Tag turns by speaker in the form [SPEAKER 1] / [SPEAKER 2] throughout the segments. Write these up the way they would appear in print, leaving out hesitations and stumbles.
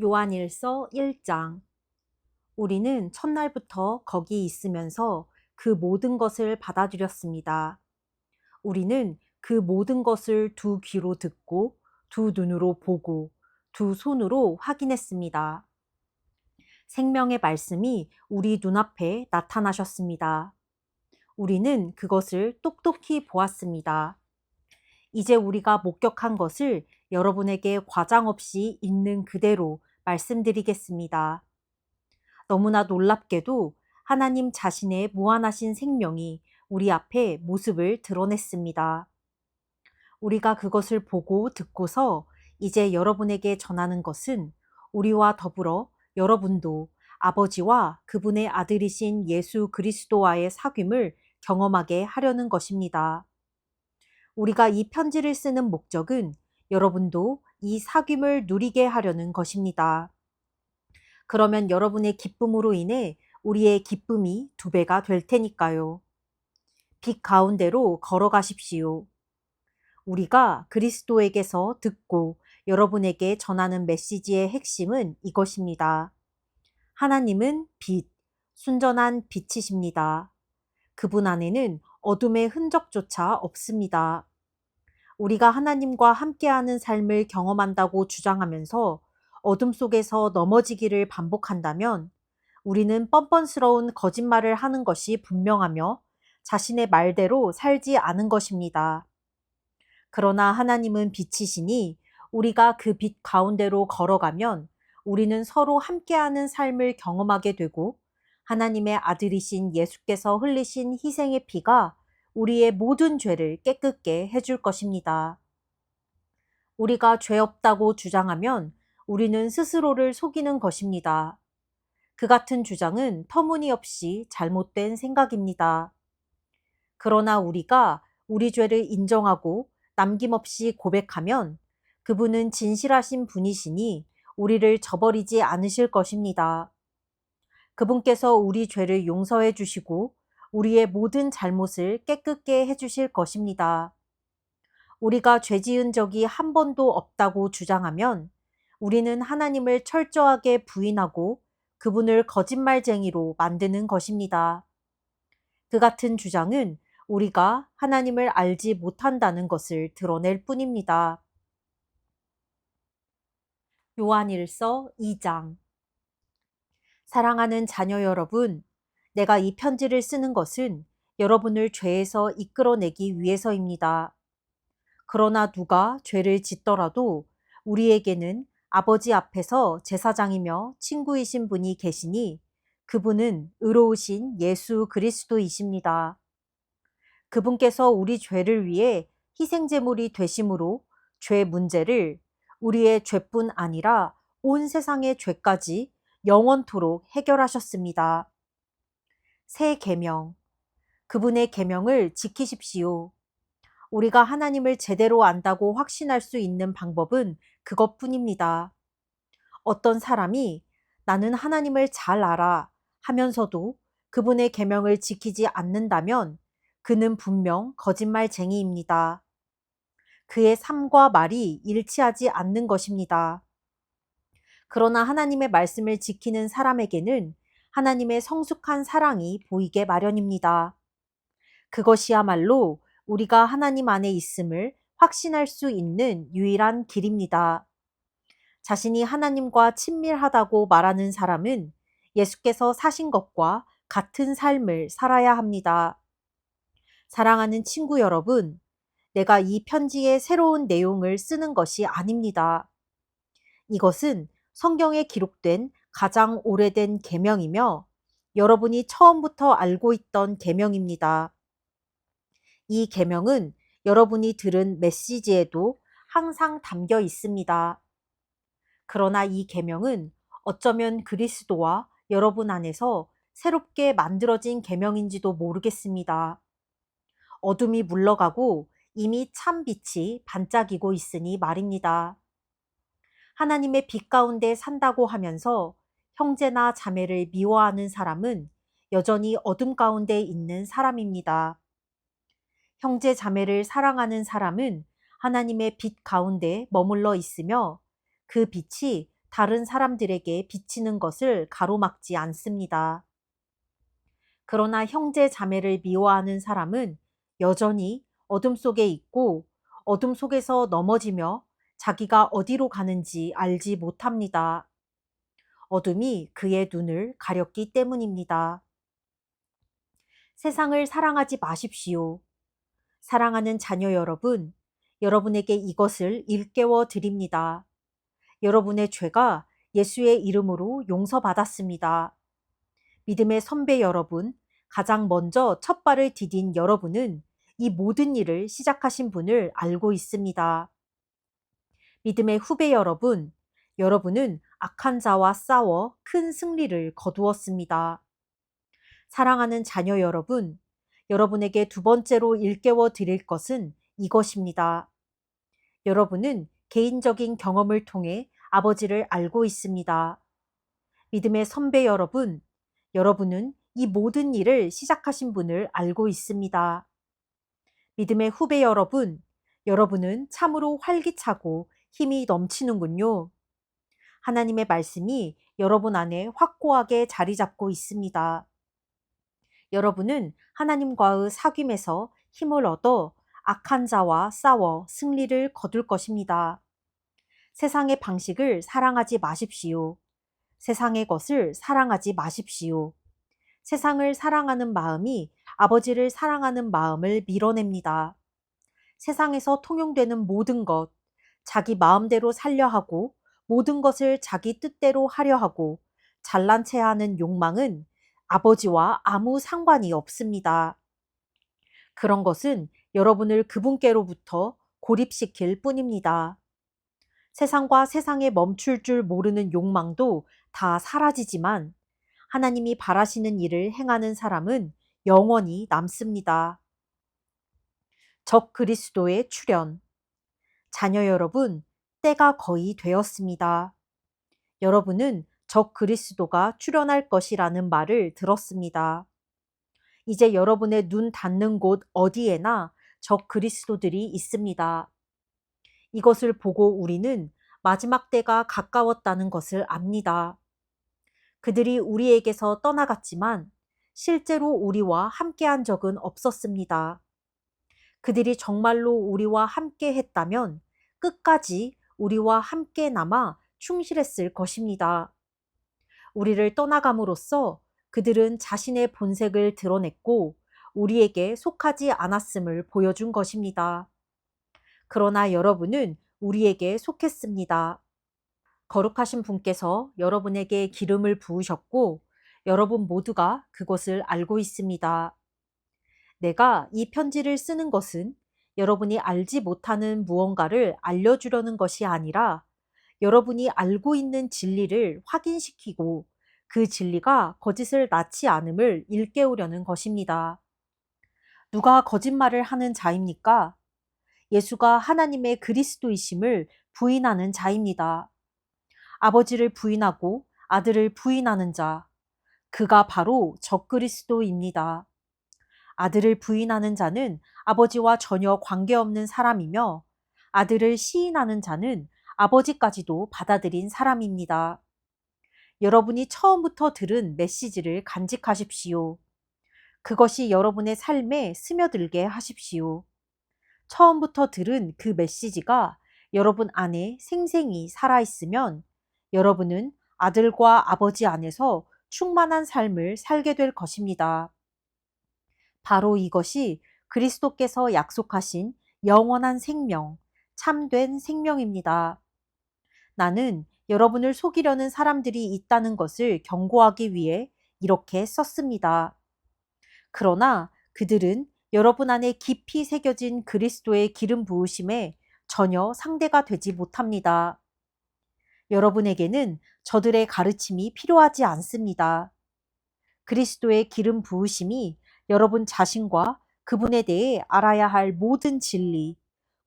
[SPEAKER 1] 요한일서 1장. 우리는 첫날부터 거기 있으면서 그 모든 것을 받아들였습니다. 우리는 그 모든 것을 두 귀로 듣고 두 눈으로 보고 두 손으로 확인했습니다. 생명의 말씀이 우리 눈앞에 나타나셨습니다. 우리는 그것을 똑똑히 보았습니다. 이제 우리가 목격한 것을 여러분에게 과장 없이 있는 그대로 말씀드리겠습니다. 너무나 놀랍게도 하나님 자신의 무한하신 생명이 우리 앞에 모습을 드러냈습니다. 우리가 그것을 보고 듣고서 이제 여러분에게 전하는 것은 우리와 더불어 여러분도 아버지와 그분의 아들이신 예수 그리스도와의 사귐을 경험하게 하려는 것입니다. 우리가 이 편지를 쓰는 목적은 여러분도 이 사귐을 누리게 하려는 것입니다. 그러면 여러분의 기쁨으로 인해 우리의 기쁨이 2배가 될 테니까요. 빛 가운데로 걸어가십시오. 우리가 그리스도에게서 듣고 여러분에게 전하는 메시지의 핵심은 이것입니다. 하나님은 빛, 순전한 빛이십니다. 그분 안에는 어둠의 흔적조차 없습니다. 우리가 하나님과 함께하는 삶을 경험한다고 주장하면서 어둠 속에서 넘어지기를 반복한다면 우리는 뻔뻔스러운 거짓말을 하는 것이 분명하며 자신의 말대로 살지 않은 것입니다. 그러나 하나님은 빛이시니 우리가 그 빛 가운데로 걸어가면 우리는 서로 함께하는 삶을 경험하게 되고 하나님의 아들이신 예수께서 흘리신 희생의 피가 우리의 모든 죄를 깨끗게 해줄 것입니다. 우리가 죄 없다고 주장하면 우리는 스스로를 속이는 것입니다. 그 같은 주장은 터무니없이 잘못된 생각입니다. 그러나 우리가 우리 죄를 인정하고 남김없이 고백하면 그분은 진실하신 분이시니 우리를 저버리지 않으실 것입니다. 그분께서 우리 죄를 용서해 주시고 우리의 모든 잘못을 깨끗게 해주실 것입니다. 우리가 죄 지은 적이 한 번도 없다고 주장하면 우리는 하나님을 철저하게 부인하고 그분을 거짓말쟁이로 만드는 것입니다. 그 같은 주장은 우리가 하나님을 알지 못한다는 것을 드러낼 뿐입니다. 요한일서 2장. 사랑하는 자녀 여러분, 내가 이 편지를 쓰는 것은 여러분을 죄에서 이끌어내기 위해서입니다. 그러나 누가 죄를 짓더라도 우리에게는 아버지 앞에서 제사장이며 친구이신 분이 계시니 그분은 의로우신 예수 그리스도이십니다. 그분께서 우리 죄를 위해 희생제물이 되심으로 죄 문제를 우리의 죄뿐 아니라 온 세상의 죄까지 영원토록 해결하셨습니다. 새 계명, 그분의 계명을 지키십시오. 우리가 하나님을 제대로 안다고 확신할 수 있는 방법은 그것뿐입니다. 어떤 사람이 나는 하나님을 잘 알아 하면서도 그분의 계명을 지키지 않는다면 그는 분명 거짓말쟁이입니다. 그의 삶과 말이 일치하지 않는 것입니다. 그러나 하나님의 말씀을 지키는 사람에게는 하나님의 성숙한 사랑이 보이게 마련입니다. 그것이야말로 우리가 하나님 안에 있음을 확신할 수 있는 유일한 길입니다. 자신이 하나님과 친밀하다고 말하는 사람은 예수께서 사신 것과 같은 삶을 살아야 합니다. 사랑하는 친구 여러분, 내가 이 편지의 새로운 내용을 쓰는 것이 아닙니다. 이것은 성경에 기록된 가장 오래된 계명이며 여러분이 처음부터 알고 있던 계명입니다. 이 계명은 여러분이 들은 메시지에도 항상 담겨 있습니다. 그러나 이 계명은 어쩌면 그리스도와 여러분 안에서 새롭게 만들어진 계명인지도 모르겠습니다. 어둠이 물러가고 이미 참 빛이 반짝이고 있으니 말입니다. 하나님의 빛 가운데 산다고 하면서 형제나 자매를 미워하는 사람은 여전히 어둠 가운데 있는 사람입니다. 형제 자매를 사랑하는 사람은 하나님의 빛 가운데 머물러 있으며 그 빛이 다른 사람들에게 비치는 것을 가로막지 않습니다. 그러나 형제 자매를 미워하는 사람은 여전히 어둠 속에 있고 어둠 속에서 넘어지며 자기가 어디로 가는지 알지 못합니다. 어둠이 그의 눈을 가렸기 때문입니다. 세상을 사랑하지 마십시오. 사랑하는 자녀 여러분, 여러분에게 이것을 일깨워 드립니다. 여러분의 죄가 예수의 이름으로 용서받았습니다. 믿음의 선배 여러분, 가장 먼저 첫 발을 디딘 여러분은 이 모든 일을 시작하신 분을 알고 있습니다. 믿음의 후배 여러분, 여러분은 악한 자와 싸워 큰 승리를 거두었습니다. 사랑하는 자녀 여러분, 여러분에게 두 번째로 일깨워 드릴 것은 이것입니다. 여러분은 개인적인 경험을 통해 아버지를 알고 있습니다. 믿음의 선배 여러분, 여러분은 이 모든 일을 시작하신 분을 알고 있습니다. 믿음의 후배 여러분, 여러분은 참으로 활기차고 힘이 넘치는군요. 하나님의 말씀이 여러분 안에 확고하게 자리 잡고 있습니다. 여러분은 하나님과의 사귐에서 힘을 얻어 악한 자와 싸워 승리를 거둘 것입니다. 세상의 방식을 사랑하지 마십시오. 세상의 것을 사랑하지 마십시오. 세상을 사랑하는 마음이 아버지를 사랑하는 마음을 밀어냅니다. 세상에서 통용되는 모든 것, 자기 마음대로 살려 하고 모든 것을 자기 뜻대로 하려 하고 잘난 체 하는 욕망은 아버지와 아무 상관이 없습니다. 그런 것은 여러분을 그분께로부터 고립시킬 뿐입니다. 세상과 세상에 멈출 줄 모르는 욕망도 다 사라지지만 하나님이 바라시는 일을 행하는 사람은 영원히 남습니다. 적 그리스도의 출현. 자녀 여러분, 때가 거의 되었습니다. 여러분은 적 그리스도가 출현할 것이라는 말을 들었습니다. 이제 여러분의 눈 닿는 곳 어디에나 적 그리스도들이 있습니다. 이것을 보고 우리는 마지막 때가 가까웠다는 것을 압니다. 그들이 우리에게서 떠나갔지만 실제로 우리와 함께한 적은 없었습니다. 그들이 정말로 우리와 함께 했다면 끝까지 우리와 함께 남아 충실했을 것입니다. 우리를 떠나감으로써 그들은 자신의 본색을 드러냈고 우리에게 속하지 않았음을 보여준 것입니다. 그러나 여러분은 우리에게 속했습니다. 거룩하신 분께서 여러분에게 기름을 부으셨고 여러분 모두가 그것을 알고 있습니다. 내가 이 편지를 쓰는 것은 여러분이 알지 못하는 무언가를 알려주려는 것이 아니라 여러분이 알고 있는 진리를 확인시키고 그 진리가 거짓을 낳지 않음을 일깨우려는 것입니다. 누가 거짓말을 하는 자입니까? 예수가 하나님의 그리스도이심을 부인하는 자입니다. 아버지를 부인하고 아들을 부인하는 자, 그가 바로 적그리스도입니다. 아들을 부인하는 자는 아버지와 전혀 관계없는 사람이며 아들을 시인하는 자는 아버지까지도 받아들인 사람입니다. 여러분이 처음부터 들은 메시지를 간직하십시오. 그것이 여러분의 삶에 스며들게 하십시오. 처음부터 들은 그 메시지가 여러분 안에 생생히 살아있으면 여러분은 아들과 아버지 안에서 충만한 삶을 살게 될 것입니다. 바로 이것이 그리스도께서 약속하신 영원한 생명, 참된 생명입니다. 나는 여러분을 속이려는 사람들이 있다는 것을 경고하기 위해 이렇게 썼습니다. 그러나 그들은 여러분 안에 깊이 새겨진 그리스도의 기름 부으심에 전혀 상대가 되지 못합니다. 여러분에게는 저들의 가르침이 필요하지 않습니다. 그리스도의 기름 부으심이 여러분 자신과 그분에 대해 알아야 할 모든 진리,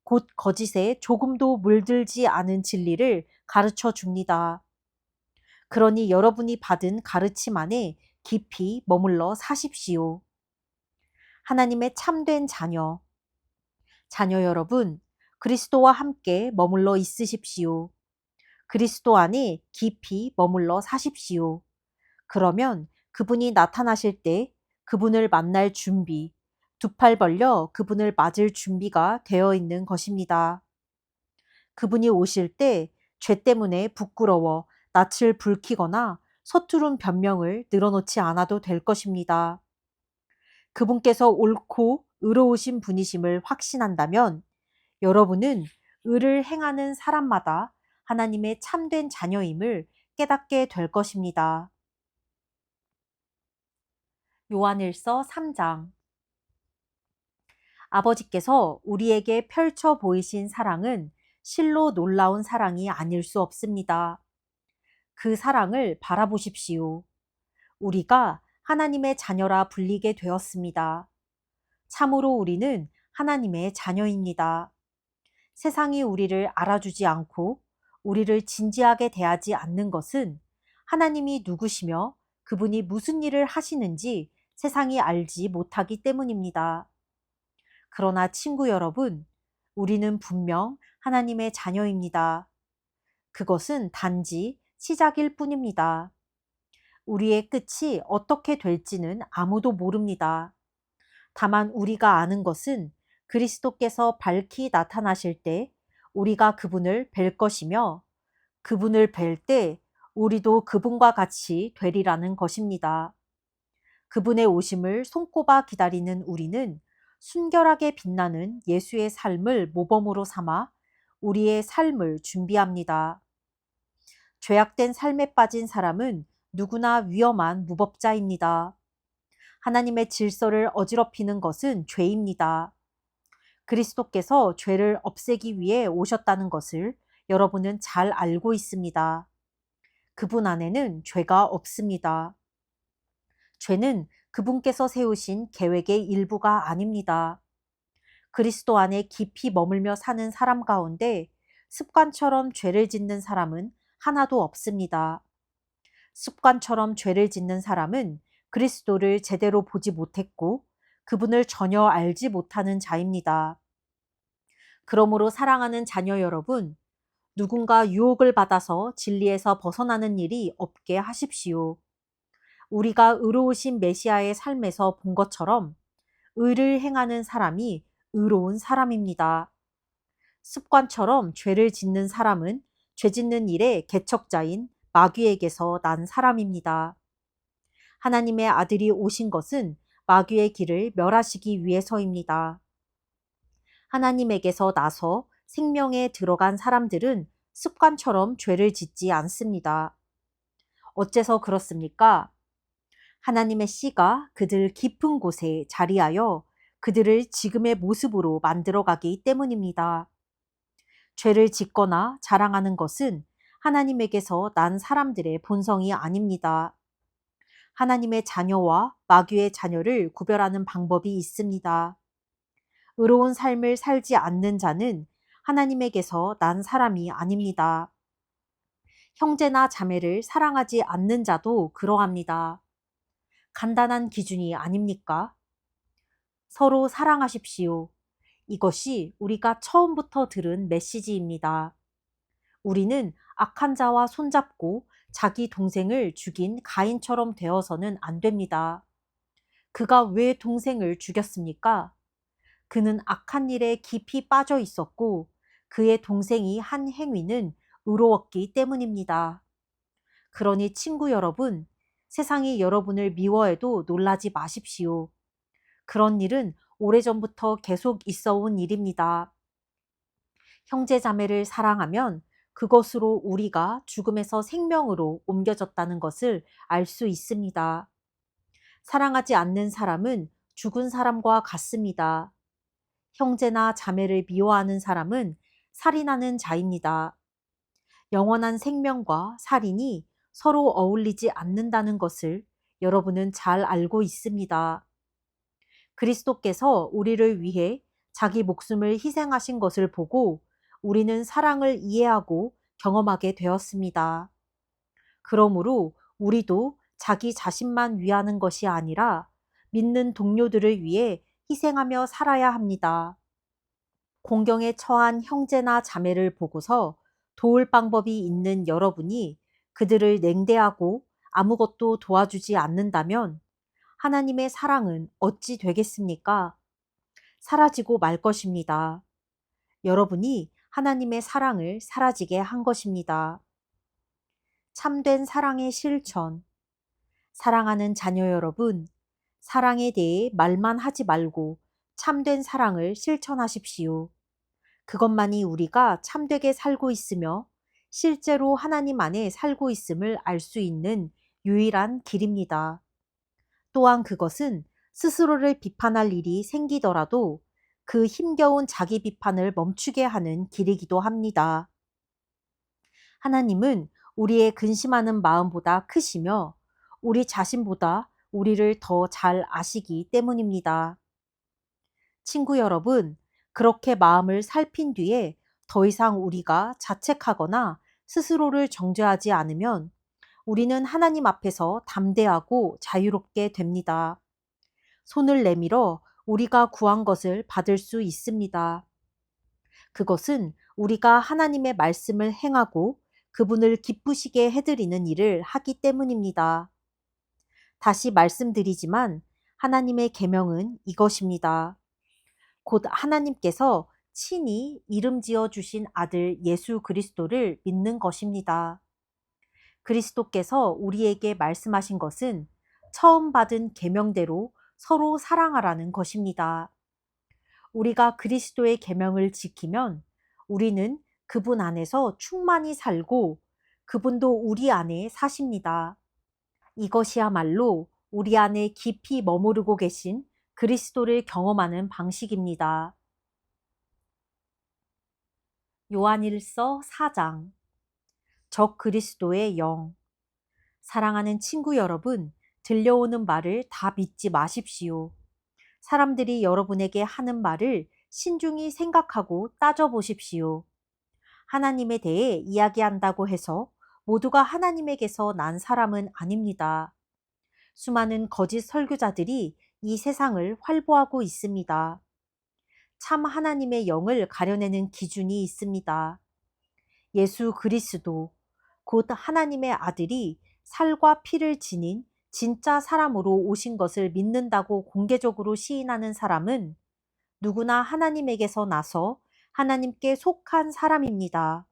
[SPEAKER 1] 곧 거짓에 조금도 물들지 않은 진리를 가르쳐 줍니다. 그러니 여러분이 받은 가르침 안에 깊이 머물러 사십시오. 하나님의 참된 자녀, 자녀 여러분, 그리스도와 함께 머물러 있으십시오. 그리스도 안에 깊이 머물러 사십시오. 그러면 그분이 나타나실 때 그분을 만날 준비, 두 팔 벌려 그분을 맞을 준비가 되어 있는 것입니다. 그분이 오실 때 죄 때문에 부끄러워 낯을 붉히거나 서투른 변명을 늘어놓지 않아도 될 것입니다. 그분께서 옳고 의로우신 분이심을 확신한다면 여러분은 의를 행하는 사람마다 하나님의 참된 자녀임을 깨닫게 될 것입니다. 요한일서 3장. 아버지께서 우리에게 펼쳐 보이신 사랑은 실로 놀라운 사랑이 아닐 수 없습니다. 그 사랑을 바라보십시오. 우리가 하나님의 자녀라 불리게 되었습니다. 참으로 우리는 하나님의 자녀입니다. 세상이 우리를 알아주지 않고 우리를 진지하게 대하지 않는 것은 하나님이 누구시며 그분이 무슨 일을 하시는지 세상이 알지 못하기 때문입니다. 그러나 친구 여러분, 우리는 분명 하나님의 자녀입니다. 그것은 단지 시작일 뿐입니다. 우리의 끝이 어떻게 될지는 아무도 모릅니다. 다만 우리가 아는 것은 그리스도께서 밝히 나타나실 때 우리가 그분을 뵐 것이며 그분을 뵐 때 우리도 그분과 같이 되리라는 것입니다. 그분의 오심을 손꼽아 기다리는 우리는 순결하게 빛나는 예수의 삶을 모범으로 삼아 우리의 삶을 준비합니다. 죄악된 삶에 빠진 사람은 누구나 위험한 무법자입니다. 하나님의 질서를 어지럽히는 것은 죄입니다. 그리스도께서 죄를 없애기 위해 오셨다는 것을 여러분은 잘 알고 있습니다. 그분 안에는 죄가 없습니다. 죄는 그분께서 세우신 계획의 일부가 아닙니다. 그리스도 안에 깊이 머물며 사는 사람 가운데 습관처럼 죄를 짓는 사람은 하나도 없습니다. 습관처럼 죄를 짓는 사람은 그리스도를 제대로 보지 못했고 그분을 전혀 알지 못하는 자입니다. 그러므로 사랑하는 자녀 여러분, 누군가 유혹을 받아서 진리에서 벗어나는 일이 없게 하십시오. 우리가 의로우신 메시아의 삶에서 본 것처럼 의를 행하는 사람이 의로운 사람입니다. 습관처럼 죄를 짓는 사람은 죄 짓는 일의 개척자인 마귀에게서 난 사람입니다. 하나님의 아들이 오신 것은 마귀의 길을 멸하시기 위해서입니다. 하나님에게서 나서 생명에 들어간 사람들은 습관처럼 죄를 짓지 않습니다. 어째서 그렇습니까? 하나님의 씨가 그들 깊은 곳에 자리하여 그들을 지금의 모습으로 만들어가기 때문입니다. 죄를 짓거나 자랑하는 것은 하나님에게서 난 사람들의 본성이 아닙니다. 하나님의 자녀와 마귀의 자녀를 구별하는 방법이 있습니다. 의로운 삶을 살지 않는 자는 하나님에게서 난 사람이 아닙니다. 형제나 자매를 사랑하지 않는 자도 그러합니다. 간단한 기준이 아닙니까? 서로 사랑하십시오. 이것이 우리가 처음부터 들은 메시지입니다. 우리는 악한 자와 손잡고 자기 동생을 죽인 가인처럼 되어서는 안 됩니다. 그가 왜 동생을 죽였습니까? 그는 악한 일에 깊이 빠져 있었고 그의 동생이 한 행위는 의로웠기 때문입니다. 그러니 친구 여러분, 세상이 여러분을 미워해도 놀라지 마십시오. 그런 일은 오래전부터 계속 있어 온 일입니다. 형제 자매를 사랑하면 그것으로 우리가 죽음에서 생명으로 옮겨졌다는 것을 알 수 있습니다. 사랑하지 않는 사람은 죽은 사람과 같습니다. 형제나 자매를 미워하는 사람은 살인하는 자입니다. 영원한 생명과 살인이 서로 어울리지 않는다는 것을 여러분은 잘 알고 있습니다. 그리스도께서 우리를 위해 자기 목숨을 희생하신 것을 보고 우리는 사랑을 이해하고 경험하게 되었습니다. 그러므로 우리도 자기 자신만 위하는 것이 아니라 믿는 동료들을 위해 희생하며 살아야 합니다. 공경에 처한 형제나 자매를 보고서 도울 방법이 있는 여러분이 그들을 냉대하고 아무것도 도와주지 않는다면 하나님의 사랑은 어찌 되겠습니까? 사라지고 말 것입니다. 여러분이 하나님의 사랑을 사라지게 한 것입니다. 참된 사랑의 실천. 사랑하는 자녀 여러분, 사랑에 대해 말만 하지 말고 참된 사랑을 실천하십시오. 그것만이 우리가 참되게 살고 있으며 실제로 하나님 안에 살고 있음을 알 수 있는 유일한 길입니다. 또한 그것은 스스로를 비판할 일이 생기더라도 그 힘겨운 자기 비판을 멈추게 하는 길이기도 합니다. 하나님은 우리의 근심하는 마음보다 크시며 우리 자신보다 우리를 더 잘 아시기 때문입니다. 친구 여러분, 그렇게 마음을 살핀 뒤에 더 이상 우리가 자책하거나 스스로를 정죄하지 않으면 우리는 하나님 앞에서 담대하고 자유롭게 됩니다. 손을 내밀어 우리가 구한 것을 받을 수 있습니다. 그것은 우리가 하나님의 말씀을 행하고 그분을 기쁘시게 해드리는 일을 하기 때문입니다. 다시 말씀드리지만 하나님의 계명은 이것입니다. 곧 하나님께서 친히 이름 지어 주신 아들 예수 그리스도를 믿는 것입니다. 그리스도께서 우리에게 말씀하신 것은 처음 받은 계명대로 서로 사랑하라는 것입니다. 우리가 그리스도의 계명을 지키면 우리는 그분 안에서 충만히 살고 그분도 우리 안에 사십니다. 이것이야말로 우리 안에 깊이 머무르고 계신 그리스도를 경험하는 방식입니다. 요한일서 4장. 적 그리스도의 영. 사랑하는 친구 여러분, 들려오는 말을 다 믿지 마십시오. 사람들이 여러분에게 하는 말을 신중히 생각하고 따져보십시오. 하나님에 대해 이야기한다고 해서 모두가 하나님에게서 난 사람은 아닙니다. 수많은 거짓 설교자들이 이 세상을 활보하고 있습니다. 참 하나님의 영을 가려내는 기준이 있습니다. 예수 그리스도, 곧 하나님의 아들이 살과 피를 지닌 진짜 사람으로 오신 것을 믿는다고 공개적으로 시인하는 사람은 누구나 하나님에게서 나서 하나님께 속한 사람입니다.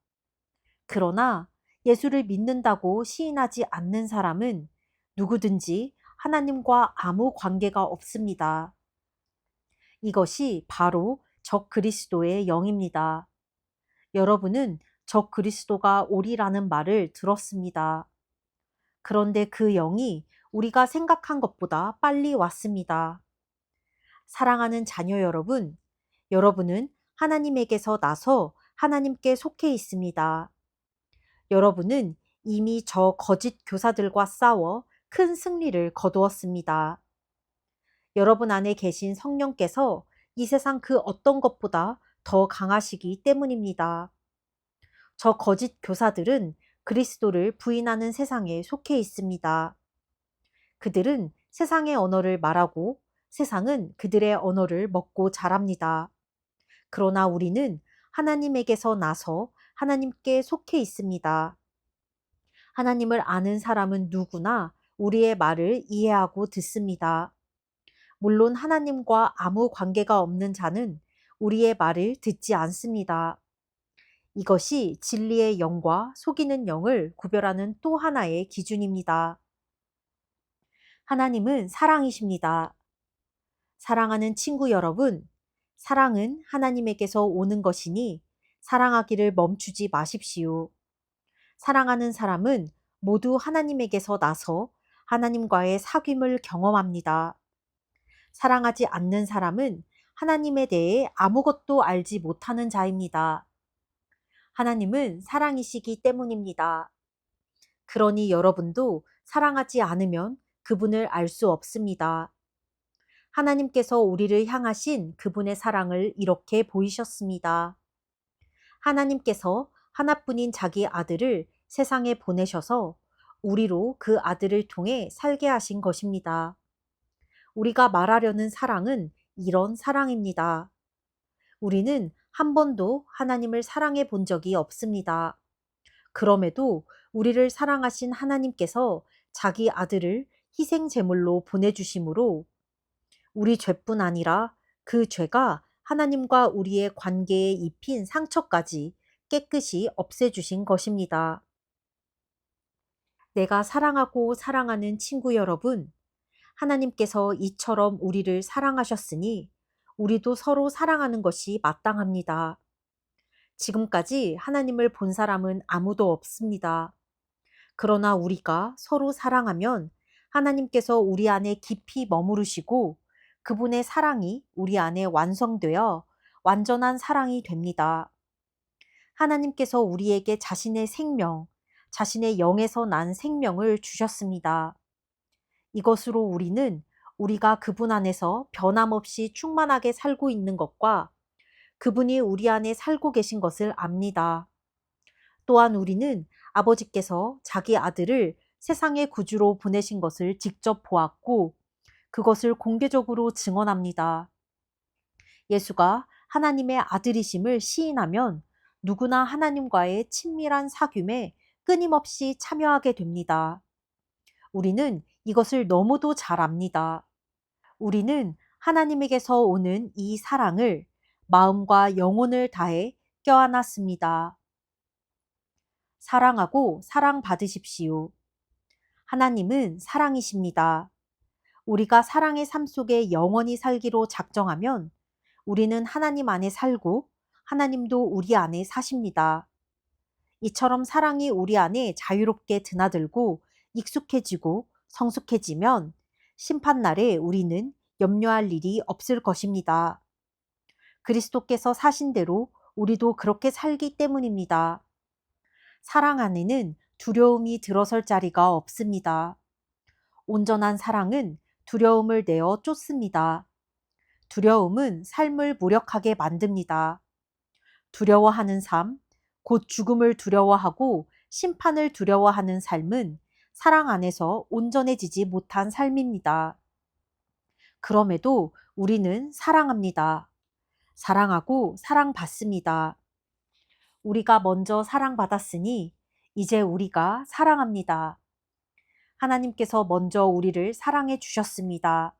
[SPEAKER 1] 그러나 예수를 믿는다고 시인하지 않는 사람은 누구든지 하나님과 아무 관계가 없습니다. 이것이 바로 적 그리스도의 영입니다. 여러분은 적 그리스도가 오리라는 말을 들었습니다. 그런데 그 영이 우리가 생각한 것보다 빨리 왔습니다. 사랑하는 자녀 여러분, 여러분은 하나님에게서 나서 하나님께 속해 있습니다. 여러분은 이미 저 거짓 교사들과 싸워 큰 승리를 거두었습니다. 여러분 안에 계신 성령께서 이 세상 그 어떤 것보다 더 강하시기 때문입니다. 저 거짓 교사들은 그리스도를 부인하는 세상에 속해 있습니다. 그들은 세상의 언어를 말하고 세상은 그들의 언어를 먹고 자랍니다. 그러나 우리는 하나님에게서 나서 하나님께 속해 있습니다. 하나님을 아는 사람은 누구나 우리의 말을 이해하고 듣습니다. 물론 하나님과 아무 관계가 없는 자는 우리의 말을 듣지 않습니다. 이것이 진리의 영과 속이는 영을 구별하는 또 하나의 기준입니다. 하나님은 사랑이십니다. 사랑하는 친구 여러분, 사랑은 하나님에게서 오는 것이니 사랑하기를 멈추지 마십시오. 사랑하는 사람은 모두 하나님에게서 나서 하나님과의 사귐을 경험합니다. 사랑하지 않는 사람은 하나님에 대해 아무것도 알지 못하는 자입니다. 하나님은 사랑이시기 때문입니다. 그러니 여러분도 사랑하지 않으면 그분을 알 수 없습니다. 하나님께서 우리를 향하신 그분의 사랑을 이렇게 보이셨습니다. 하나님께서 하나뿐인 자기 아들을 세상에 보내셔서 우리로 그 아들을 통해 살게 하신 것입니다. 우리가 말하려는 사랑은 이런 사랑입니다. 우리는 한 번도 하나님을 사랑해 본 적이 없습니다. 그럼에도 우리를 사랑하신 하나님께서 자기 아들을 희생 제물로 보내주심으로 우리 죄뿐 아니라 그 죄가 하나님과 우리의 관계에 입힌 상처까지 깨끗이 없애주신 것입니다. 내가 사랑하고 사랑하는 친구 여러분, 하나님께서 이처럼 우리를 사랑하셨으니 우리도 서로 사랑하는 것이 마땅합니다. 지금까지 하나님을 본 사람은 아무도 없습니다. 그러나 우리가 서로 사랑하면 하나님께서 우리 안에 깊이 머무르시고 그분의 사랑이 우리 안에 완성되어 완전한 사랑이 됩니다. 하나님께서 우리에게 자신의 생명, 자신의 영에서 난 생명을 주셨습니다. 이것으로 우리는 우리가 그분 안에서 변함없이 충만하게 살고 있는 것과 그분이 우리 안에 살고 계신 것을 압니다. 또한 우리는 아버지께서 자기 아들을 세상의 구주로 보내신 것을 직접 보았고 그것을 공개적으로 증언합니다. 예수가 하나님의 아들이심을 시인하면 누구나 하나님과의 친밀한 사귐에 끊임없이 참여하게 됩니다. 우리는 이것을 너무도 잘 압니다. 우리는 하나님에게서 오는 이 사랑을 마음과 영혼을 다해 껴안았습니다. 사랑하고 사랑받으십시오. 하나님은 사랑이십니다. 우리가 사랑의 삶 속에 영원히 살기로 작정하면 우리는 하나님 안에 살고 하나님도 우리 안에 사십니다. 이처럼 사랑이 우리 안에 자유롭게 드나들고 익숙해지고 성숙해지면 심판날에 우리는 염려할 일이 없을 것입니다. 그리스도께서 사신 대로 우리도 그렇게 살기 때문입니다. 사랑 안에는 두려움이 들어설 자리가 없습니다. 온전한 사랑은 두려움을 내어 쫓습니다. 두려움은 삶을 무력하게 만듭니다. 두려워하는 삶, 곧 죽음을 두려워하고 심판을 두려워하는 삶은 사랑 안에서 온전해지지 못한 삶입니다. 그럼에도 우리는 사랑합니다. 사랑하고 사랑받습니다. 우리가 먼저 사랑받았으니 이제 우리가 사랑합니다. 하나님께서 먼저 우리를 사랑해 주셨습니다.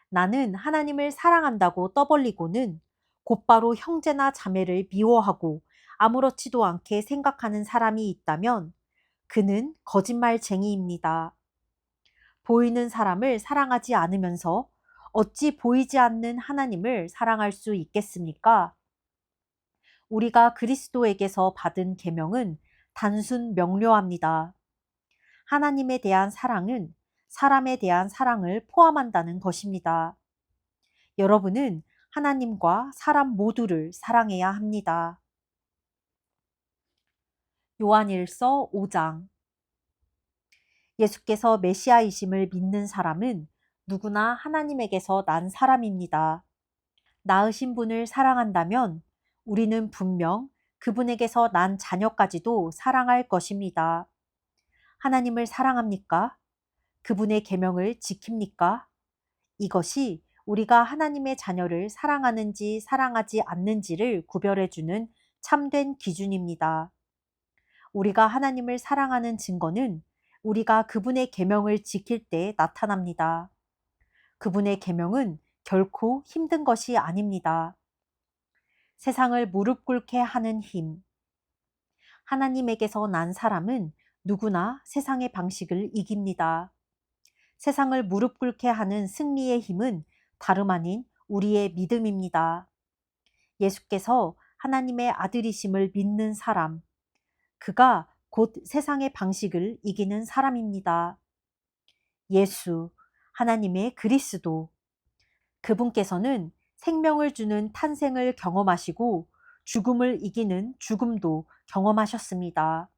[SPEAKER 1] 나는 하나님을 사랑한다고 떠벌리고는 곧바로 형제나 자매를 미워하고 아무렇지도 않게 생각하는 사람이 있다면 그는 거짓말쟁이입니다. 보이는 사람을 사랑하지 않으면서 어찌 보이지 않는 하나님을 사랑할 수 있겠습니까? 우리가 그리스도에게서 받은 계명은 단순 명료합니다. 하나님에 대한 사랑은 사람에 대한 사랑을 포함한다는 것입니다. 여러분은 하나님과 사람 모두를 사랑해야 합니다. 요한일서 5장. 예수께서 메시아이심을 믿는 사람은 누구나 하나님에게서 난 사람입니다. 낳으신 분을 사랑한다면 우리는 분명 그분에게서 난 자녀까지도 사랑할 것입니다. 하나님을 사랑합니까? 그분의 계명을 지킵니까? 이것이 우리가 하나님의 자녀를 사랑하는지 사랑하지 않는지를 구별해주는 참된 기준입니다. 우리가 하나님을 사랑하는 증거는 우리가 그분의 계명을 지킬 때 나타납니다. 그분의 계명은 결코 힘든 것이 아닙니다. 세상을 무릎 꿇게 하는 힘. 하나님에게서 난 사람은 누구나 세상의 방식을 이깁니다. 세상을 무릎 꿇게 하는 승리의 힘은 다름 아닌 우리의 믿음입니다. 예수께서 하나님의 아들이심을 믿는 사람, 그가 곧 세상의 방식을 이기는 사람입니다. 예수, 하나님의 그리스도, 그분께서는 생명을 주는 탄생을 경험하시고 죽음을 이기는 죽음도 경험하셨습니다.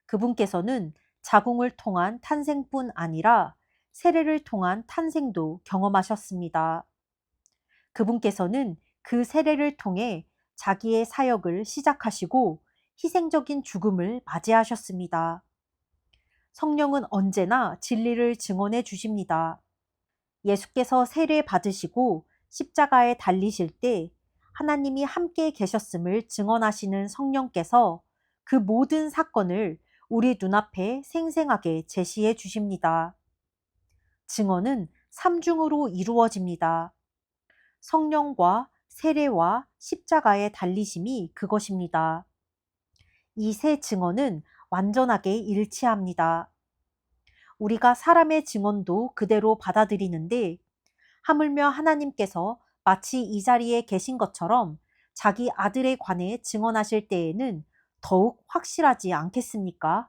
[SPEAKER 1] 그분께서는 자궁을 통한 탄생뿐 아니라 세례를 통한 탄생도 경험하셨습니다. 그분께서는 그 세례를 통해 자기의 사역을 시작하시고 희생적인 죽음을 맞이하셨습니다. 성령은 언제나 진리를 증언해 주십니다. 예수께서 세례 받으시고 십자가에 달리실 때 하나님이 함께 계셨음을 증언하시는 성령께서 그 모든 사건을 우리 눈앞에 생생하게 제시해 주십니다. 증언은 삼중으로 이루어집니다. 성령과 세례와 십자가의 달리심이 그것입니다. 이 세 증언은 완전하게 일치합니다. 우리가 사람의 증언도 그대로 받아들이는데 하물며 하나님께서 마치 이 자리에 계신 것처럼 자기 아들에 관해 증언하실 때에는 더욱 확실하지 않겠습니까?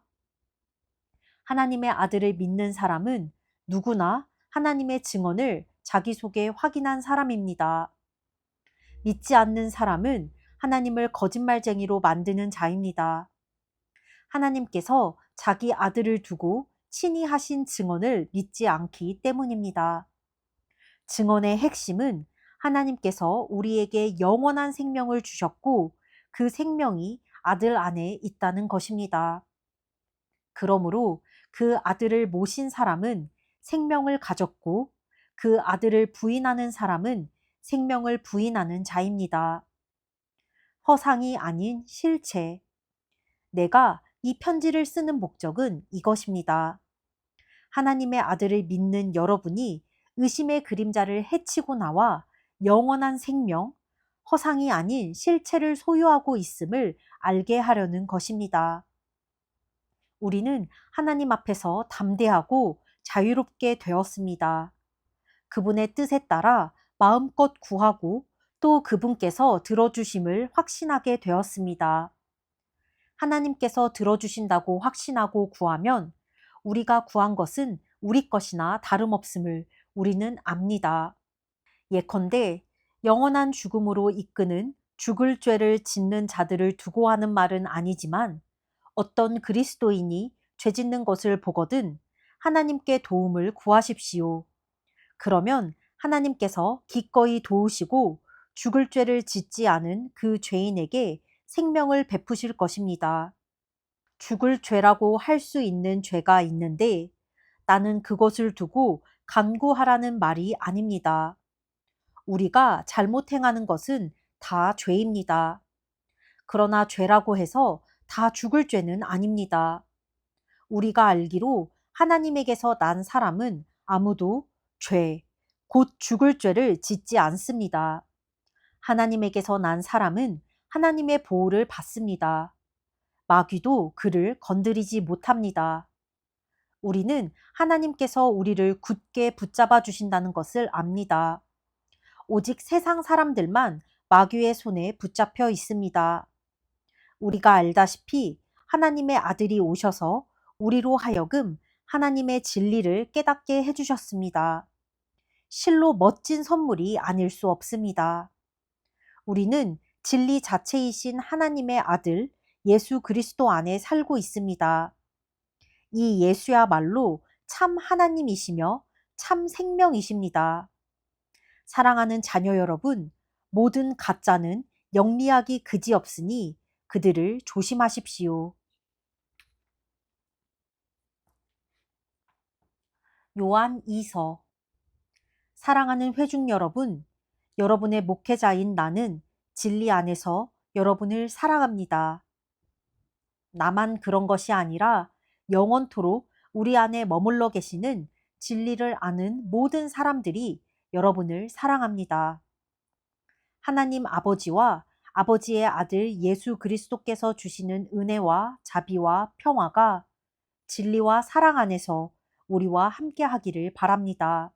[SPEAKER 1] 하나님의 아들을 믿는 사람은 누구나 하나님의 증언을 자기 속에 확인한 사람입니다. 믿지 않는 사람은 하나님을 거짓말쟁이로 만드는 자입니다. 하나님께서 자기 아들을 두고 친히 하신 증언을 믿지 않기 때문입니다. 증언의 핵심은 하나님께서 우리에게 영원한 생명을 주셨고 그 생명이 아들 안에 있다는 것입니다. 그러므로 그 아들을 모신 사람은 생명을 가졌고 그 아들을 부인하는 사람은 생명을 부인하는 자입니다. 허상이 아닌 실체. 내가 이 편지를 쓰는 목적은 이것입니다. 하나님의 아들을 믿는 여러분이 의심의 그림자를 헤치고 나와 영원한 생명, 허상이 아닌 실체를 소유하고 있음을 알게 하려는 것입니다. 우리는 하나님 앞에서 담대하고 자유롭게 되었습니다. 그분의 뜻에 따라 마음껏 구하고 또 그분께서 들어주심을 확신하게 되었습니다. 하나님께서 들어주신다고 확신하고 구하면 우리가 구한 것은 우리 것이나 다름없음을 우리는 압니다. 예컨대 영원한 죽음으로 이끄는 죽을 죄를 짓는 자들을 두고 하는 말은 아니지만 어떤 그리스도인이 죄 짓는 것을 보거든 하나님께 도움을 구하십시오. 그러면 하나님께서 기꺼이 도우시고 죽을 죄를 짓지 않은 그 죄인에게 생명을 베푸실 것입니다. 죽을 죄라고 할 수 있는 죄가 있는데 나는 그것을 두고 간구하라는 말이 아닙니다. 우리가 잘못 행하는 것은 다 죄입니다. 그러나 죄라고 해서 다 죽을 죄는 아닙니다. 우리가 알기로 하나님에게서 난 사람은 아무도 죄, 곧 죽을 죄를 짓지 않습니다. 하나님에게서 난 사람은 하나님의 보호를 받습니다. 마귀도 그를 건드리지 못합니다. 우리는 하나님께서 우리를 굳게 붙잡아 주신다는 것을 압니다. 오직 세상 사람들만 마귀의 손에 붙잡혀 있습니다. 우리가 알다시피 하나님의 아들이 오셔서 우리로 하여금 하나님의 진리를 깨닫게 해주셨습니다. 실로 멋진 선물이 아닐 수 없습니다. 우리는 진리 자체이신 하나님의 아들 예수 그리스도 안에 살고 있습니다. 이 예수야말로 참 하나님이시며 참 생명이십니다. 사랑하는 자녀 여러분, 모든 가짜는 영리하기 그지없으니 그들을 조심하십시오. 요한 2서. 사랑하는 회중 여러분, 여러분의 목회자인 나는 진리 안에서 여러분을 사랑합니다. 나만 그런 것이 아니라 영원토록 우리 안에 머물러 계시는 진리를 아는 모든 사람들이 여러분을 사랑합니다. 하나님 아버지와 아버지의 아들 예수 그리스도께서 주시는 은혜와 자비와 평화가 진리와 사랑 안에서 우리와 함께 하기를 바랍니다.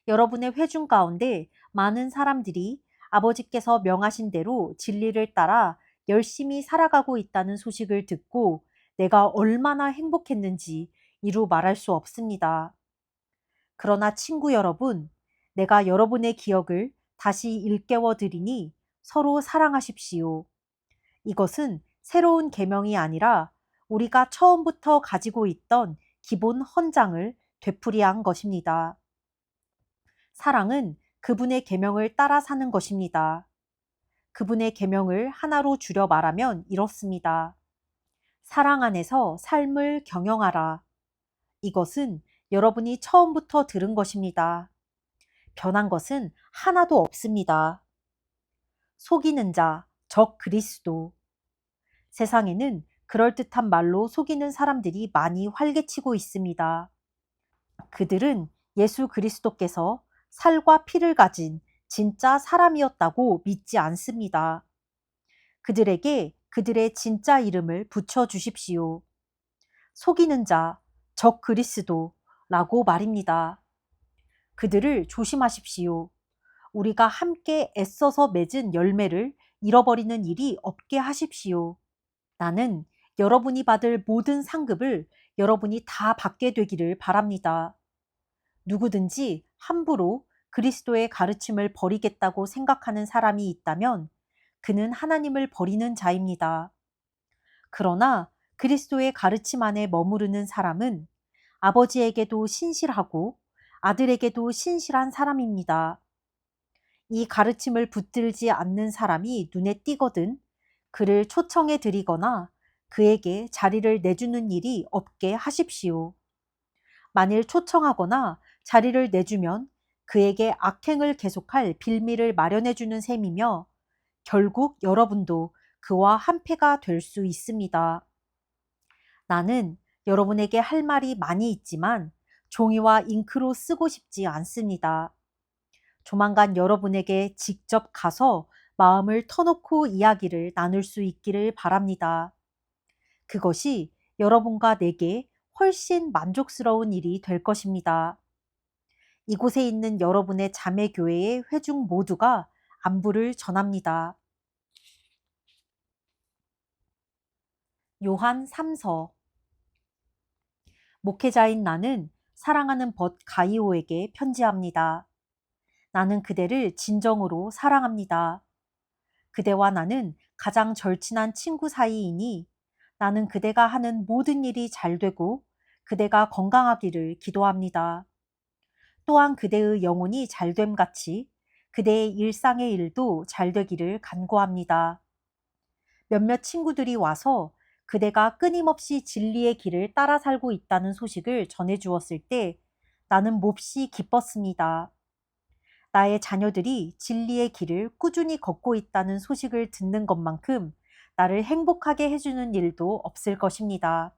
[SPEAKER 1] 여러분의 회중 가운데 많은 사람들이 아버지께서 명하신 대로 진리를 따라 열심히 살아가고 있다는 소식을 듣고 내가 얼마나 행복했는지 이루 말할 수 없습니다. 그러나 친구 여러분, 내가 여러분의 기억을 다시 일깨워 드리니 서로 사랑하십시오. 이것은 새로운 계명이 아니라 우리가 처음부터 가지고 있던 기본 헌장을 되풀이한 것입니다. 사랑은 그분의 계명을 따라 사는 것입니다. 그분의 계명을 하나로 줄여 말하면 이렇습니다. 사랑 안에서 삶을 경영하라. 이것은 여러분이 처음부터 들은 것입니다. 변한 것은 하나도 없습니다. 속이는 자, 적 그리스도. 세상에는 그럴듯한 말로 속이는 사람들이 많이 활개치고 있습니다. 그들은 예수 그리스도께서 살과 피를 가진 진짜 사람이었다고 믿지 않습니다. 그들에게 그들의 진짜 이름을 붙여주십시오. 속이는 자, 적 그리스도라고 말입니다. 그들을 조심하십시오. 우리가 함께 애써서 맺은 열매를 잃어버리는 일이 없게 하십시오. 나는 여러분이 받을 모든 상급을 여러분이 다 받게 되기를 바랍니다. 누구든지 함부로 그리스도의 가르침을 버리겠다고 생각하는 사람이 있다면 그는 하나님을 버리는 자입니다. 그러나 그리스도의 가르침 안에 머무르는 사람은 아버지에게도 신실하고 아들에게도 신실한 사람입니다. 이 가르침을 붙들지 않는 사람이 눈에 띄거든 그를 초청해 드리거나 그에게 자리를 내주는 일이 없게 하십시오. 만일 초청하거나 자리를 내주면 그에게 악행을 계속할 빌미를 마련해 주는 셈이며 결국 여러분도 그와 한패가 될 수 있습니다. 나는 여러분에게 할 말이 많이 있지만 종이와 잉크로 쓰고 싶지 않습니다. 조만간 여러분에게 직접 가서 마음을 터놓고 이야기를 나눌 수 있기를 바랍니다. 그것이 여러분과 내게 훨씬 만족스러운 일이 될 것입니다. 이곳에 있는 여러분의 자매교회의 회중 모두가 안부를 전합니다. 요한 3서 목회자인 나는 사랑하는 벗 가이오에게 편지합니다. 나는 그대를 진정으로 사랑합니다. 그대와 나는 가장 절친한 친구 사이이니 나는 그대가 하는 모든 일이 잘 되고 그대가 건강하기를 기도합니다. 또한 그대의 영혼이 잘됨 같이 그대의 일상의 일도 잘 되기를 간구합니다. 몇몇 친구들이 와서 그대가 끊임없이 진리의 길을 따라 살고 있다는 소식을 전해 주었을 때 나는 몹시 기뻤습니다. 나의 자녀들이 진리의 길을 꾸준히 걷고 있다는 소식을 듣는 것만큼 나를 행복하게 해주는 일도 없을 것입니다.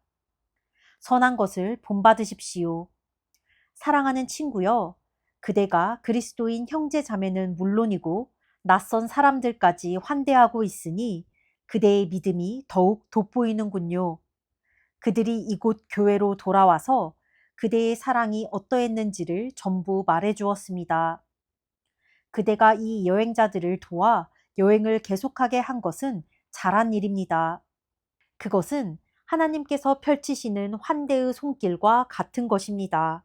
[SPEAKER 1] 선한 것을 본받으십시오. 사랑하는 친구여, 그대가 그리스도인 형제 자매는 물론이고 낯선 사람들까지 환대하고 있으니 그대의 믿음이 더욱 돋보이는군요. 그들이 이곳 교회로 돌아와서 그대의 사랑이 어떠했는지를 전부 말해 주었습니다. 그대가 이 여행자들을 도와 여행을 계속하게 한 것은 잘한 일입니다. 그것은 하나님께서 펼치시는 환대의 손길과 같은 것입니다.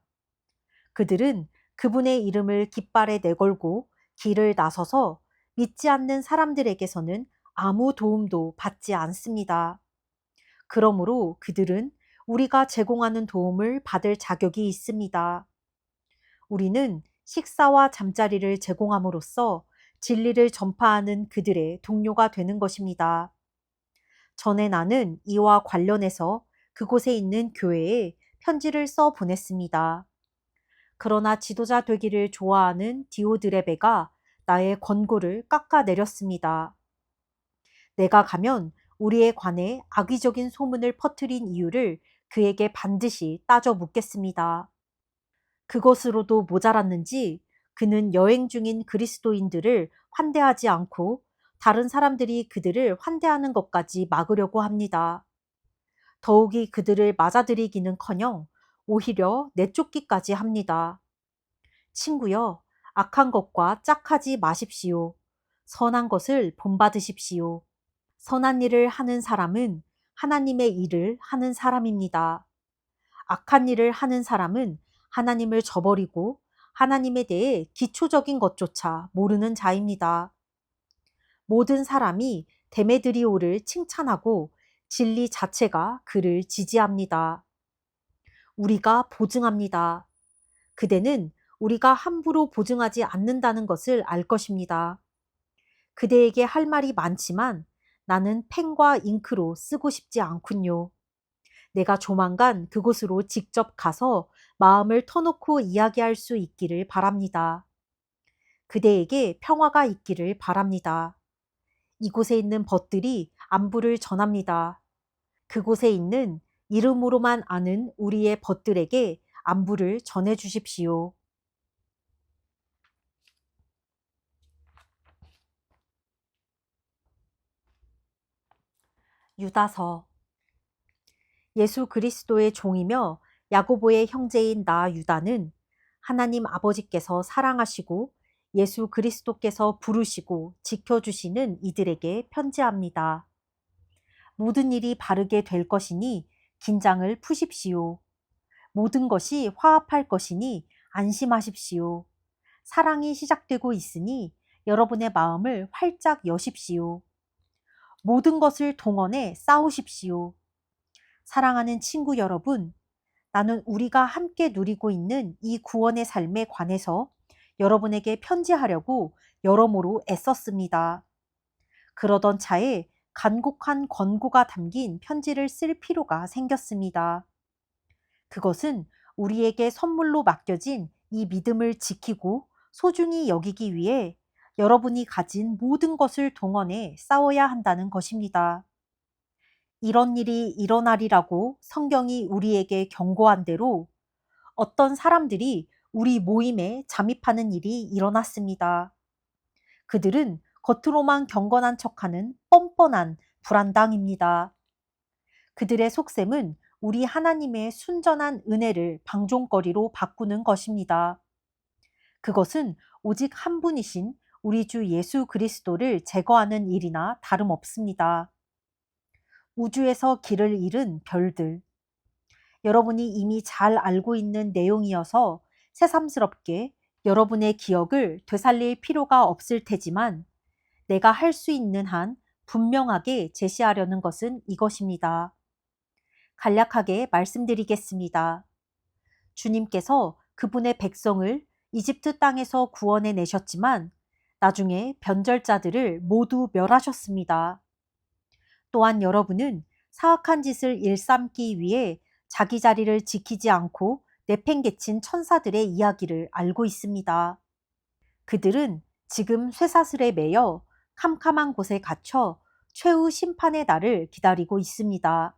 [SPEAKER 1] 그들은 그분의 이름을 깃발에 내걸고 길을 나서서 믿지 않는 사람들에게서는 아무 도움도 받지 않습니다. 그러므로 그들은 우리가 제공하는 도움을 받을 자격이 있습니다. 우리는 식사와 잠자리를 제공함으로써 진리를 전파하는 그들의 동료가 되는 것입니다. 전에 나는 이와 관련해서 그곳에 있는 교회에 편지를 써 보냈습니다. 그러나 지도자 되기를 좋아하는 디오드레베가 나의 권고를 깎아내렸습니다. 내가 가면 우리에 관해 악의적인 소문을 퍼뜨린 이유를 그에게 반드시 따져 묻겠습니다. 그것으로도 모자랐는지 그는 여행 중인 그리스도인들을 환대하지 않고 다른 사람들이 그들을 환대하는 것까지 막으려고 합니다. 더욱이 그들을 맞아들이기는커녕 오히려 내쫓기까지 합니다. 친구여, 악한 것과 짝하지 마십시오. 선한 것을 본받으십시오. 선한 일을 하는 사람은 하나님의 일을 하는 사람입니다. 악한 일을 하는 사람은 하나님을 저버리고 하나님에 대해 기초적인 것조차 모르는 자입니다. 모든 사람이 데메드리오를 칭찬하고 진리 자체가 그를 지지합니다. 우리가 보증합니다. 그대는 우리가 함부로 보증하지 않는다는 것을 알 것입니다. 그대에게 할 말이 많지만 나는 펜과 잉크로 쓰고 싶지 않군요. 내가 조만간 그곳으로 직접 가서 마음을 터놓고 이야기할 수 있기를 바랍니다. 그대에게 평화가 있기를 바랍니다. 이곳에 있는 벗들이 안부를 전합니다. 그곳에 있는 이름으로만 아는 우리의 벗들에게 안부를 전해 주십시오. 유다서. 예수 그리스도의 종이며 야고보의 형제인 나 유다는 하나님 아버지께서 사랑하시고 예수 그리스도께서 부르시고 지켜주시는 이들에게 편지합니다. 모든 일이 바르게 될 것이니 긴장을 푸십시오. 모든 것이 화합할 것이니 안심하십시오. 사랑이 시작되고 있으니 여러분의 마음을 활짝 여십시오. 모든 것을 동원해 싸우십시오. 사랑하는 친구 여러분, 나는 우리가 함께 누리고 있는 이 구원의 삶에 관해서 여러분에게 편지하려고 여러모로 애썼습니다. 그러던 차에 간곡한 권고가 담긴 편지를 쓸 필요가 생겼습니다. 그것은 우리에게 선물로 맡겨진 이 믿음을 지키고 소중히 여기기 위해 여러분이 가진 모든 것을 동원해 싸워야 한다는 것입니다. 이런 일이 일어나리라고 성경이 우리에게 경고한 대로 어떤 사람들이 우리 모임에 잠입하는 일이 일어났습니다. 그들은 겉으로만 경건한 척하는 뻔뻔한 불안당입니다. 그들의 속셈은 우리 하나님의 순전한 은혜를 방종거리로 바꾸는 것입니다. 그것은 오직 한 분이신 우리 주 예수 그리스도를 제거하는 일이나 다름없습니다. 우주에서 길을 잃은 별들. 여러분이 이미 잘 알고 있는 내용이어서 새삼스럽게 여러분의 기억을 되살릴 필요가 없을 테지만 내가 할 수 있는 한 분명하게 제시하려는 것은 이것입니다. 간략하게 말씀드리겠습니다. 주님께서 그분의 백성을 이집트 땅에서 구원해 내셨지만 나중에 변절자들을 모두 멸하셨습니다. 또한 여러분은 사악한 짓을 일삼기 위해 자기 자리를 지키지 않고 내팽개친 천사들의 이야기를 알고 있습니다. 그들은 지금 쇠사슬에 매여 캄캄한 곳에 갇혀 최후 심판의 날을 기다리고 있습니다.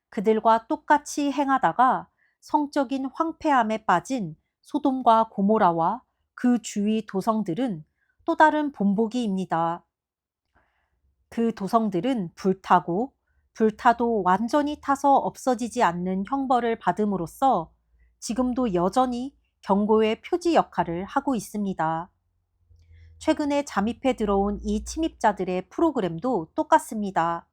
[SPEAKER 1] 그들과 똑같이 행하다가 성적인 황폐함에 빠진 소돔과 고모라와 그 주위 도성들은 또 다른 본보기입니다. 그 도성들은 불타고 불타도 완전히 타서 없어지지 않는 형벌을 받음으로써 지금도 여전히 경고의 표지 역할을 하고 있습니다. 최근에 잠입해 들어온 이 침입자들의 프로그램도 똑같습니다.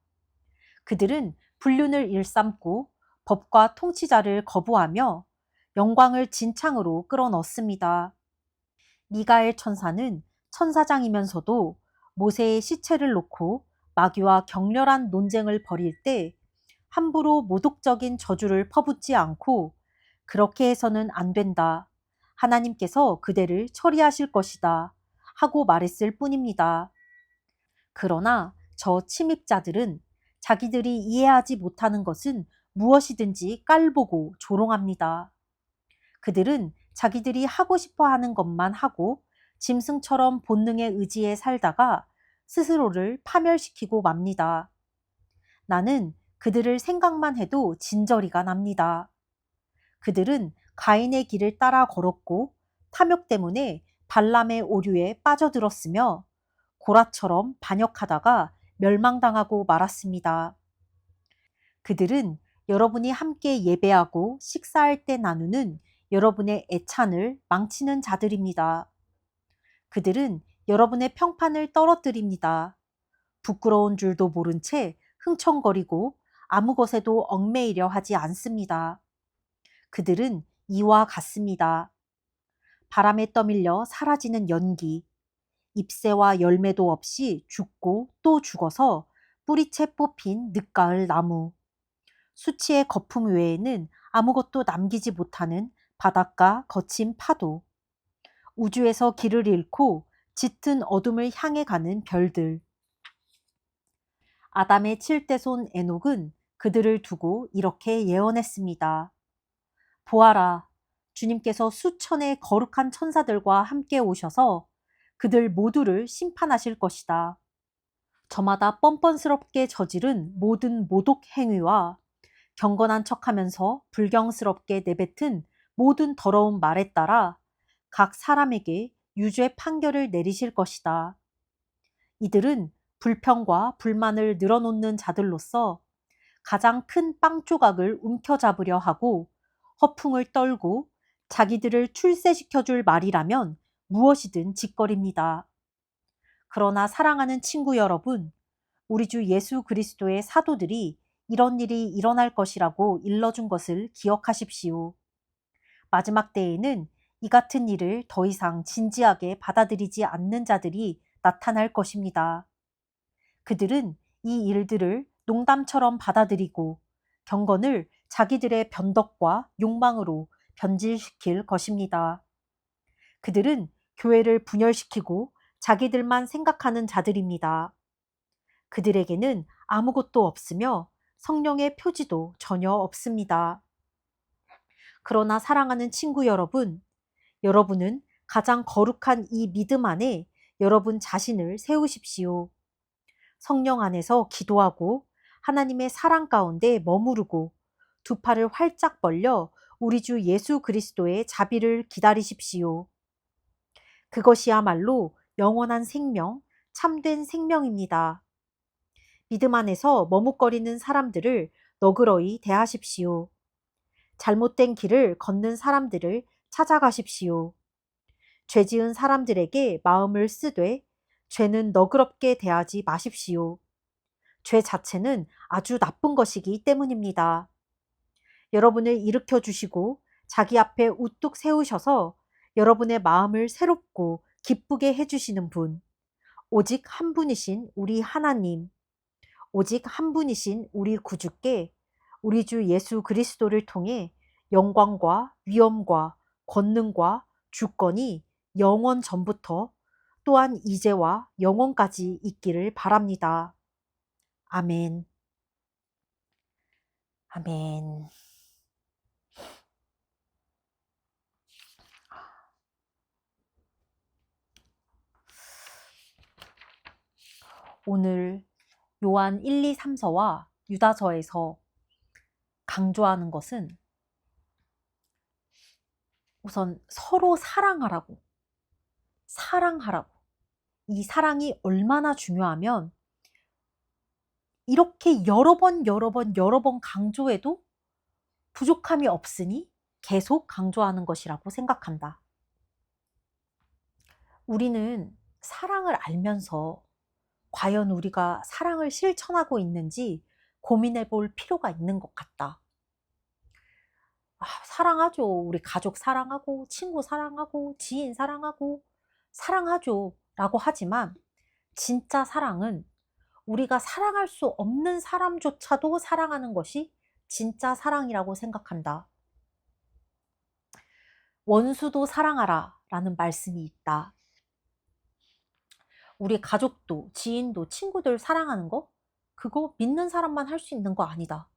[SPEAKER 1] 그들은 불륜을 일삼고 법과 통치자를 거부하며 영광을 진창으로 끌어넣습니다. 미가엘 천사는 천사장이면서도 모세의 시체를 놓고 마귀와 격렬한 논쟁을 벌일 때 함부로 모독적인 저주를 퍼붓지 않고 그렇게 해서는 안 된다. 하나님께서 그대를 처리하실 것이다. 하고 말했을 뿐입니다. 그러나 저 침입자들은 자기들이 이해하지 못하는 것은 무엇이든지 깔보고 조롱합니다. 그들은 자기들이 하고 싶어 하는 것만 하고 짐승처럼 본능에 의지해 살다가 스스로를 파멸시키고 맙니다. 나는 그들을 생각만 해도 진저리가 납니다. 그들은 가인의 길을 따라 걸었고 탐욕 때문에 발람의 오류에 빠져들었으며 고라처럼 반역하다가 멸망당하고 말았습니다. 그들은 여러분이 함께 예배하고 식사할 때 나누는 여러분의 애찬을 망치는 자들입니다. 그들은 여러분의 평판을 떨어뜨립니다. 부끄러운 줄도 모른 채 흥청거리고 아무 것에도 얽매이려 하지 않습니다. 그들은 이와 같습니다. 바람에 떠밀려 사라지는 연기, 잎새와 열매도 없이 죽고 또 죽어서 뿌리채 뽑힌 늦가을 나무, 수치의 거품 외에는 아무것도 남기지 못하는 바닷가 거친 파도, 우주에서 길을 잃고 짙은 어둠을 향해 가는 별들. 아담의 7대손 에녹은 그들을 두고 이렇게 예언했습니다. 보아라, 주님께서 수천의 거룩한 천사들과 함께 오셔서 그들 모두를 심판하실 것이다. 저마다 뻔뻔스럽게 저지른 모든 모독 행위와 경건한 척하면서 불경스럽게 내뱉은 모든 더러운 말에 따라 각 사람에게 유죄 판결을 내리실 것이다. 이들은 불평과 불만을 늘어놓는 자들로서 가장 큰 빵 조각을 움켜잡으려 하고 허풍을 떨고 자기들을 출세시켜줄 말이라면 무엇이든 짓거립니다. 그러나 사랑하는 친구 여러분, 우리 주 예수 그리스도의 사도들이 이런 일이 일어날 것이라고 일러준 것을 기억하십시오. 마지막 때에는 이 같은 일을 더 이상 진지하게 받아들이지 않는 자들이 나타날 것입니다. 그들은 이 일들을 농담처럼 받아들이고 경건을 자기들의 변덕과 욕망으로 변질시킬 것입니다. 그들은 교회를 분열시키고 자기들만 생각하는 자들입니다. 그들에게는 아무것도 없으며 성령의 표지도 전혀 없습니다. 그러나 사랑하는 친구 여러분, 여러분은 가장 거룩한 이 믿음 안에 여러분 자신을 세우십시오. 성령 안에서 기도하고 하나님의 사랑 가운데 머무르고 두 팔을 활짝 벌려 우리 주 예수 그리스도의 자비를 기다리십시오. 그것이야말로 영원한 생명, 참된 생명입니다. 믿음 안에서 머뭇거리는 사람들을 너그러이 대하십시오. 잘못된 길을 걷는 사람들을 찾아가십시오. 죄 지은 사람들에게 마음을 쓰되 죄는 너그럽게 대하지 마십시오. 죄 자체는 아주 나쁜 것이기 때문입니다. 여러분을 일으켜 주시고 자기 앞에 우뚝 세우셔서 여러분의 마음을 새롭고 기쁘게 해주시는 분, 오직 한 분이신 우리 하나님, 오직 한 분이신 우리 구주께 우리 주 예수 그리스도를 통해 영광과 위엄과 권능과 주권이 영원 전부터 또한 이제와 영원까지 있기를 바랍니다. 아멘. 아멘. 오늘 요한 1, 2, 3서와 유다서에서 강조하는 것은 우선 서로 사랑하라고. 이 사랑이 얼마나 중요하면 이렇게 여러 번 강조해도 부족함이 없으니 계속 강조하는 것이라고 생각한다. 우리는 사랑을 알면서 과연 우리가 사랑을 실천하고 있는지 고민해 볼 필요가 있는 것 같다. 사랑하죠. 우리 가족 사랑하고, 친구 사랑하고, 지인 사랑하고, 사랑하죠. 라고 하지만 진짜 사랑은 우리가 사랑할 수 없는 사람조차도 사랑하는 것이 진짜 사랑이라고 생각한다. 원수도 사랑하라 라는 말씀이 있다. 우리 가족도, 지인도, 친구들 사랑하는 거? 그거 믿는 사람만 할 수 있는 거 아니다.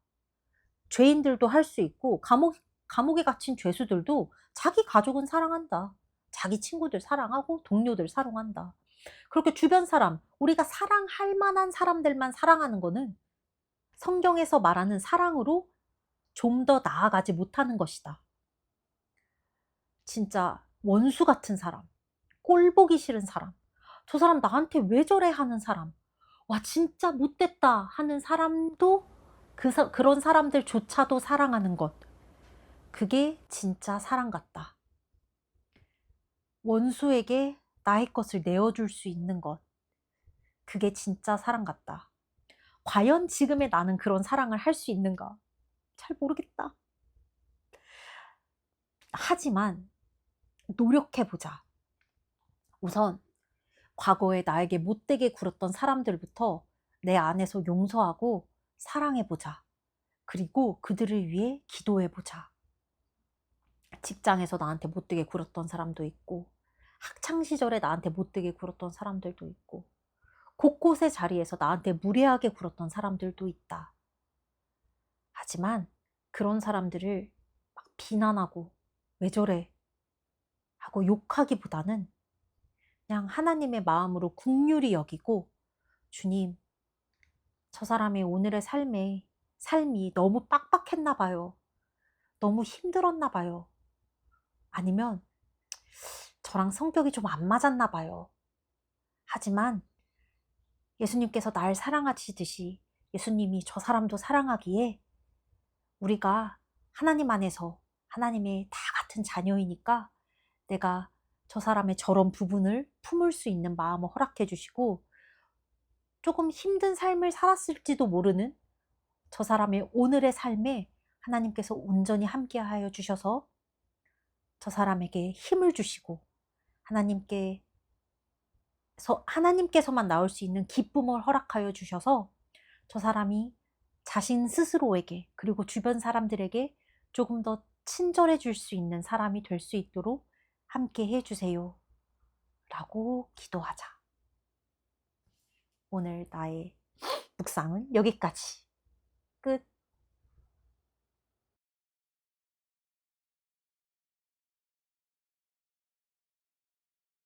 [SPEAKER 1] 죄인들도 할 수 있고, 감옥에 갇힌 죄수들도 자기 가족은 사랑한다. 자기 친구들 사랑하고, 동료들 사랑한다. 그렇게 주변 사람, 우리가 사랑할 만한 사람들만 사랑하는 거는 성경에서 말하는 사랑으로 좀 더 나아가지 못하는 것이다. 진짜 원수 같은 사람, 꼴 보기 싫은 사람, 저 사람 나한테 왜 저래 하는 사람, 와 진짜 못됐다 하는 사람도 그런 사람들조차도 사랑하는 것, 그게 진짜 사랑 같다. 원수에게 나의 것을 내어줄 수 있는 것, 그게 진짜 사랑 같다. 과연 지금의 나는 그런 사랑을 할 수 있는가? 잘 모르겠다. 하지만 노력해보자. 우선 과거에 나에게 못되게 굴었던 사람들부터 내 안에서 용서하고 사랑해보자. 그리고 그들을 위해 기도해보자. 직장에서 나한테 못되게 굴었던 사람도 있고, 학창시절에 나한테 못되게 굴었던 사람들도 있고, 곳곳의 자리에서 나한테 무례하게 굴었던 사람들도 있다. 하지만 그런 사람들을 막 비난하고 왜 저래 하고 욕하기보다는 그냥 하나님의 마음으로 긍휼히 여기고, 주님, 저 사람의 오늘의 삶이 너무 빡빡했나 봐요. 너무 힘들었나 봐요. 아니면 저랑 성격이 좀 안 맞았나 봐요. 하지만 예수님께서 날 사랑하시듯이 예수님이 저 사람도 사랑하기에 우리가 하나님 안에서 하나님의 다 같은 자녀이니까 내가 저 사람의 저런 부분을 품을 수 있는 마음을 허락해 주시고 조금 힘든 삶을 살았을지도 모르는 저 사람의 오늘의 삶에 하나님께서 온전히 함께하여 주셔서 저 사람에게 힘을 주시고 하나님께서만 나올 수 있는 기쁨을 허락하여 주셔서 저 사람이 자신 스스로에게 그리고 주변 사람들에게 조금 더 친절해질 수 있는 사람이 될 수 있도록 함께 해주세요. 라고 기도하자. 오늘 나의 묵상은 여기까지. 끝.